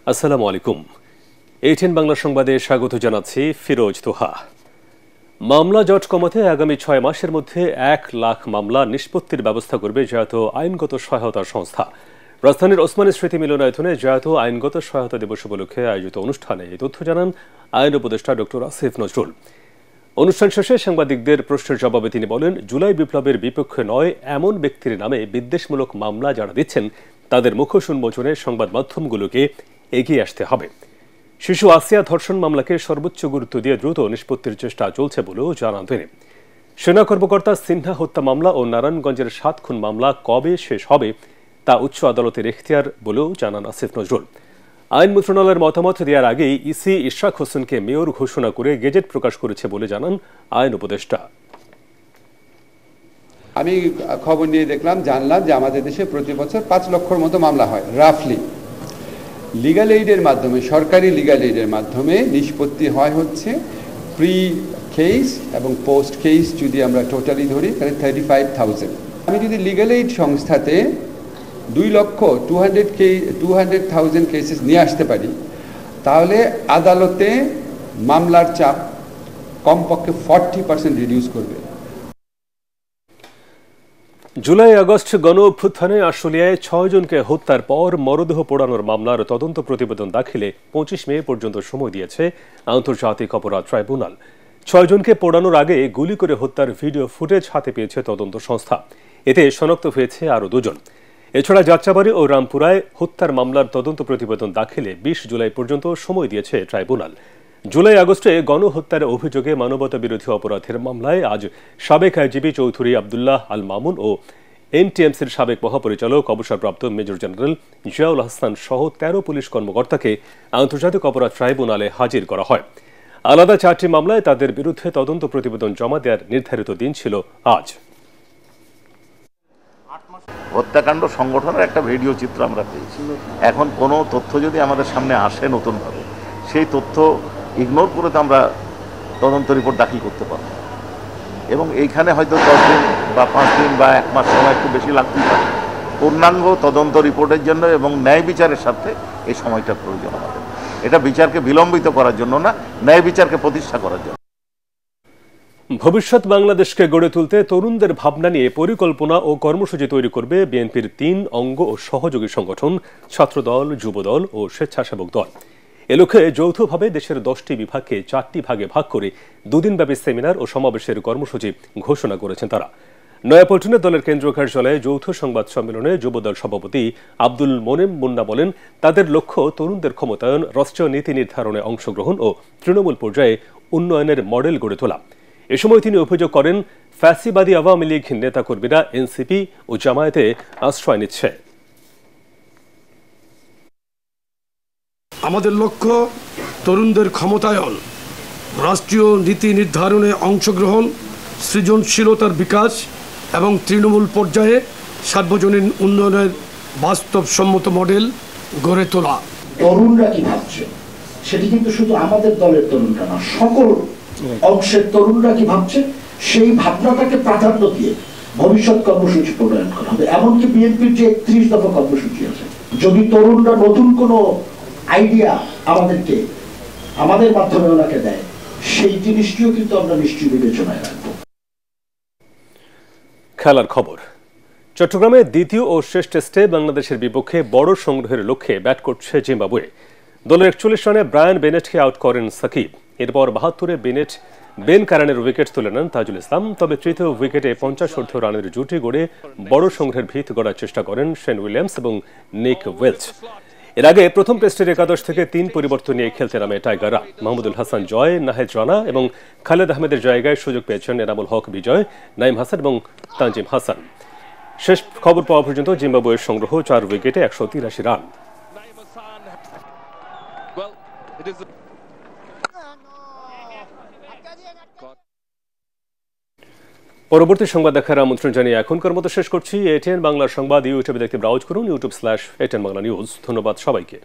আসসালামু আলাইকুম। এইটেন বাংলা সংবাদে স্বাগত জানাচ্ছি ফিরোজ তোহা। মামলা জট কমাতে আগামী 6 মাসের মধ্যে 1 লাখ মামলা নিষ্পত্তির ব্যবস্থা করবে জাতীয় আইনগত সহায়তা সংস্থা। রাজধানীর ওসমানী স্মৃতি মিলনায়তনে জাতীয় আইনগত সহায়তা দিবস উপলক্ষে আয়োজিত অনুষ্ঠানে এই তথ্য জানান আইন উপদেষ্টা ডক্টর আসিফ নজরুল। অনুষ্ঠান শেষে সাংবাদিকদের প্রশ্নের জবাবে তিনি বলেন, জুলাই বিপ্লবের বিপক্ষে নয় এমন ব্যক্তির নামে বিদ্বেষমূলক মামলা যারা দিচ্ছেন তাদের মুখোশ উন্মোচনে সংবাদ মাধ্যমগুলোকে এগিয়ে আসতে হবে। শিশু আসিয়া ধর্ষণ মামলাকে সর্বোচ্চ গুরুত্ব দিয়ে দ্রুত নিষ্পত্তির চেষ্টা চলছে বলেও জানান তিনি। সেনা কর্মকর্তা সিনহা হত্যা মামলা ও নারায়ণগঞ্জের 7 খুন মামলা কবে শেষ হবে তা উচ্চ আদালতের এখতিয়ার বলেও জানান আসিফ নজরুল। আইন মন্ত্রণালয়ের মতামত দেওয়ার আগেই ইসি ইশরাক হোসেনকে মেয়র ঘোষণা করে গেজেট প্রকাশ করেছে বলে জানান আইন উপদেষ্টা। আমি খবর নিয়ে জানলাম যে আমাদের দেশে প্রতি বছর 5 লক্ষর মতো মামলা হয় রাফলি। লিগ্যাল এইডের মাধ্যমে, সরকারি লিগ্যাল এইডের মাধ্যমে নিষ্পত্তি হয় হচ্ছে প্রি কেস এবং পোস্ট কেস যদি আমরা টোটালি ধরি তাহলে 35,000। আমি যদি লিগ্যাল এইড সংস্থাতে 200,000 কেসেস নিয়ে আসতে পারি তাহলে আদালতে মামলার চাপ কমপক্ষে 40% রিডিউস করবে। জুলাই আগস্ট গণ অভ্যুত্থানে আশুলিয়ায় 6 জনকে হত্যার পর মরদেহ পোড়ানোর মামলার তদন্ত প্রতিবেদন দাখিলে 25 মে পর্যন্ত সময় দিয়েছে আন্তর্জাতিক অপরাধ ট্রাইব্যুনাল। 6 জনকে পোড়ানোর আগে গুলি করে হত্যার ভিডিও ফুটেজ হাতে পেয়েছে তদন্ত সংস্থা। এতে শনাক্ত হয়েছে আরও 2 জন। এছাড়া যাত্রাবাড়ি ও রামপুরায় হত্যার মামলার তদন্ত প্রতিবেদন দাখিলে 20 জুলাই পর্যন্ত সময় দিয়েছে ট্রাইব্যুনাল। জুলাই আগস্টে গণহত্যার অভিযোগে মানবতা বিরোধী অপরাধের মামলায় আজ সাবেক আইজিপি চৌধুরী আবদুল্লাহ আল মামুন ও এনটিএমসির সাবেক মহাপরিচালক অবসরপ্রাপ্ত মেজর জেনারেল জিয়াউল হাসান সহ 13 পুলিশ কর্মকর্তাকে আন্তর্জাতিক অপরাধ ট্রাইব্যুনালে হাজির করা হয়। আলাদা 4টি মামলায় তাদের বিরুদ্ধে তদন্ত প্রতিবেদন জমা দেওয়ার নির্ধারিত দিন ছিল আজ। হত্যাকাণ্ড সংগঠনের একটা ভিডিও চিত্র আমরা পেয়েছি। এখন কোনো তথ্য যদি আমাদের সামনে আসে নতুনভাবে, সেই তথ্য ইগনোর করে তো আমরা তদন্ত রিপোর্ট দাখিল করতে পারব এবং এইখানে হয়তো 10 দিন বা 5 দিন বা 1 মাস সময় একটু বেশি লাগতেই পারে। পূর্ণাঙ্গ তদন্ত রিপোর্টের জন্য এবং ন্যায় বিচারের সাথে এই সময়টা প্রয়োজন আমাদের। এটা বিচারকে বিলম্বিত করার জন্য না, ন্যায় বিচারকে প্রতিষ্ঠা করার জন্য। ভবিষ্যৎ বাংলাদেশকে গড়ে তুলতে তরুণদের ভাবনা নিয়ে পরিকল্পনা ও কর্মসূচি তৈরি করবে বিএনপির 3 অঙ্গ ও সহযোগী সংগঠন ছাত্রদল, যুবদল ও স্বেচ্ছাসেবক দল। এ লক্ষ্যে যৌথভাবে দেশের 10টি বিভাগকে 4টি ভাগে ভাগ করে 2 দিনব্যাপী সেমিনার ও সমাবেশের কর্মসূচি ঘোষণা করেছেন তারা। নয়াপল্টনে দলের কেন্দ্রীয় কার্যালয়ে যৌথ সংবাদ সম্মেলনে যুবদল সভাপতি আব্দুল মোনেম মুন্না বলেন, তাদের লক্ষ্য তরুণদের ক্ষমতায়ন, রাষ্ট্রীয় নীতি নির্ধারণে অংশগ্রহণ ও তৃণমূল পর্যায়ে উন্নয়নের মডেল গড়ে তোলা। এ সময় তিনি অভিযোগ করেন, ফ্যাসিবাদী আওয়ামী লীগ নেতাকর্মীরা এনসিপি ও জামায়াতে আশ্রয় নিচ্ছে। আমাদের লক্ষ্য তরুণদের ক্ষমতায়ন, রাষ্ট্রীয় নীতি নির্ধারণে অংশগ্রহণ, সৃজনশীলতার বিকাশ এবং তৃণমূল পর্যায়ে সার্বজনীন উন্নয়নের বাস্তবসম্মত মডেল গড়ে তোলা। তরুণরা কি ভাবছে সেটি কিন্তু শুধু আমাদের দলের তরুণরা না, সকল অংশের তরুণরা কি ভাবছে সেই ভাবনাটাকে প্রাধান্য দিয়ে ভবিষ্যৎ কর্মসূচি প্রণয়ন করা হবে। এমনকি বিএনপির যে 31 দফা কর্মসূচি আছে, যদি তরুণরা নতুন কোনো আইডিয়া আমাদের মাধ্যমে ওনাকে দেয়, সেই জিনিসটিও কিন্তু আমরা নিশ্চয়ই বিবেচনায় রাখবো। খেলার খবর। চট্টগ্রামে দ্বিতীয় ও শেষ টেস্টে বাংলাদেশের বিপক্ষে বড় সংগ্রহের লক্ষ্যে ব্যাট করছে জিম্বাবুয়ে। দলের 41 রানে ব্রায়ান বেনেটকে আউট করেন সাকিব। এরপর 72-এ বেন কারানের উইকেট তুলে নেন তাজুল ইসলাম। তবে তৃতীয় উইকেটে 50 রানের জুটি গড়ে বড় সংগ্রহের ভিত গড়ার চেষ্টা করেন শেন উইলিয়ামস এবং নিক ওয়েলচ। এর আগে প্রথম টেস্টের 11 থেকে 3 পরিবর্তন নিয়ে খেলতে নামে টাইগাররা। মাহমুদুল হাসান জয়, নাহেদ রানা এবং খালেদ আহমেদের জায়গায় সুযোগ পেয়েছেন এনামুল হক বিজয়, নাইম হাসান এবং তানজিম হাসান। শেষ খবর পাওয়া পর্যন্ত জিম্বাবুয়ের সংগ্রহ 4 উইকেটে 183 রান। পরবর্তী সংবাদ দেখার আমন্ত্রণ জানিয়ে এখনকার মতো শেষ করছি। এটিএন বাংলার সংবাদ ইউটিউবে দেখতে ব্রাউজ করুন, youtube/ATN Bangla News। ধন্যবাদ সবাইকে।